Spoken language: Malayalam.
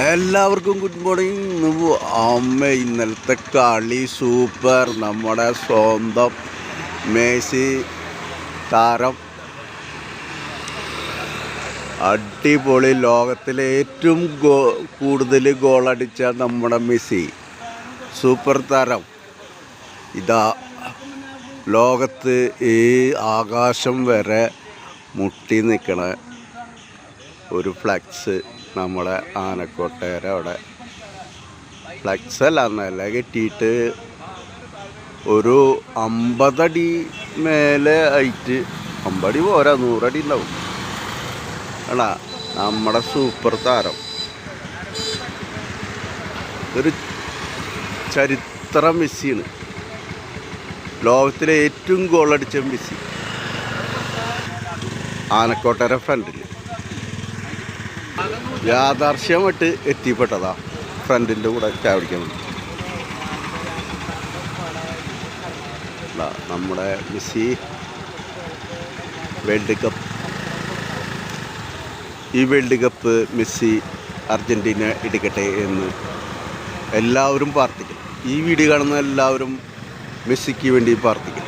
എല്ലാവർക്കും ഗുഡ് മോർണിംഗ്. ഇന്നലത്തെ കളി സൂപ്പർ. നമ്മുടെ സ്വന്തം മെസ്സി താരം അടിപൊളി. ലോകത്തിലെ ഏറ്റവും കൂടുതൽ ഗോളടിച്ച നമ്മുടെ മെസ്സി സൂപ്പർ താരം ഇതാ ലോകത്ത് ഈ ആകാശം വരെ മുട്ടി നിൽക്കണ ഒരു ഫ്ലക്സ് നമ്മുടെ ആനക്കോട്ടേരെ അവിടെ ഫ്ലക്സ് അല്ല എന്നല്ല കെട്ടിയിട്ട് ഒരു 50 അടി മേലെ ആയിട്ട്, 50 അടി പോരാ, 100 അടി ഉണ്ടാവും. അല്ല, നമ്മുടെ സൂപ്പർ താരം ഒരു ചരിത്ര മെസ്സിയാണ്. ലോകത്തിലെ ഏറ്റവും ഗോളടിച്ച മെസ്സി ആനക്കോട്ടേരെ ഫ്രണ്ടിൽ യാഥാർത്ഥ്യമായിട്ട് എത്തിപ്പെട്ടതാ. ഫ്രണ്ടിൻ്റെ കൂടെ ചാടിക്കാൻ വേണ്ടി നമ്മുടെ മെസ്സി വേൾഡ് കപ്പ്. ഈ വേൾഡ് കപ്പ് മെസ്സി അർജൻറ്റീന എടുക്കട്ടെ എന്ന് എല്ലാവരും പ്രാർത്ഥിക്കും. ഈ വീഡിയോ കാണുന്ന എല്ലാവരും മെസ്സിക്ക് വേണ്ടി പ്രാർത്ഥിക്കും.